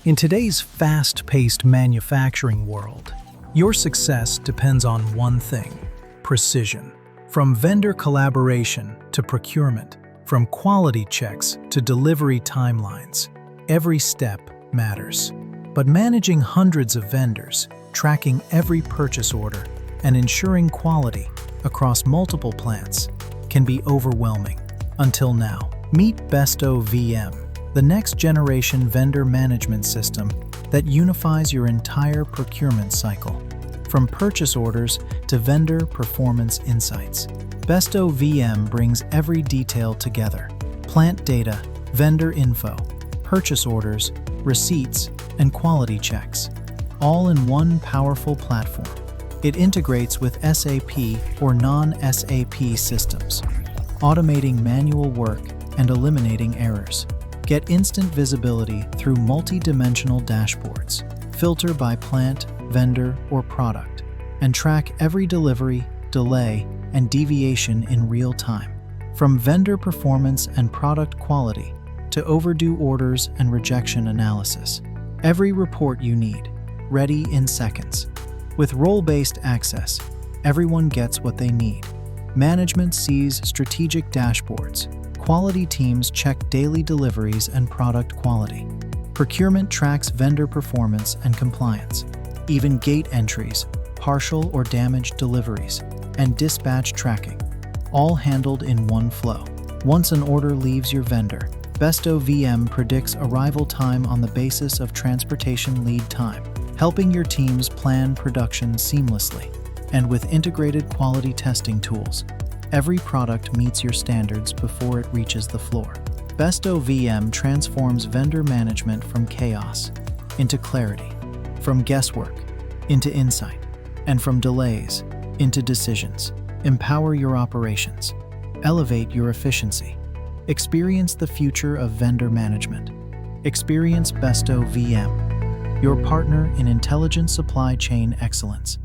In today's fast-paced manufacturing world, your success depends on one thing: precision. From vendor collaboration to procurement, from quality checks to delivery timelines, every step matters. But managing hundreds of vendors, tracking every purchase order, and ensuring quality across multiple plants can be overwhelming. Until now, meet Besto VM, the next-generation vendor management system that unifies your entire procurement cycle. From purchase orders to vendor performance insights, Besto VM brings every detail together: plant data, vendor info, purchase orders, receipts, and quality checks, all in one powerful platform. It integrates with SAP or non-SAP systems, automating manual work and eliminating errors. Get instant visibility through multi-dimensional dashboards, filter by plant, vendor, or product, and track every delivery, delay, and deviation in real time. From vendor performance and product quality to overdue orders and rejection analysis, every report you need, ready in seconds. With role-based access, everyone gets what they need. Management sees strategic dashboards. Quality teams check daily deliveries and product quality. Procurement tracks vendor performance and compliance. Even gate entries, partial or damaged deliveries, and dispatch tracking, all handled in one flow. Once an order leaves your vendor, Besto VM predicts arrival time on the basis of transportation lead time, helping your teams plan production seamlessly. And with integrated quality testing tools, every product meets your standards before it reaches the floor. Besto VM transforms vendor management from chaos into clarity, from guesswork into insight, and from delays into decisions. Empower your operations. Elevate your efficiency. Experience the future of vendor management. Experience Besto VM, your partner in intelligent supply chain excellence.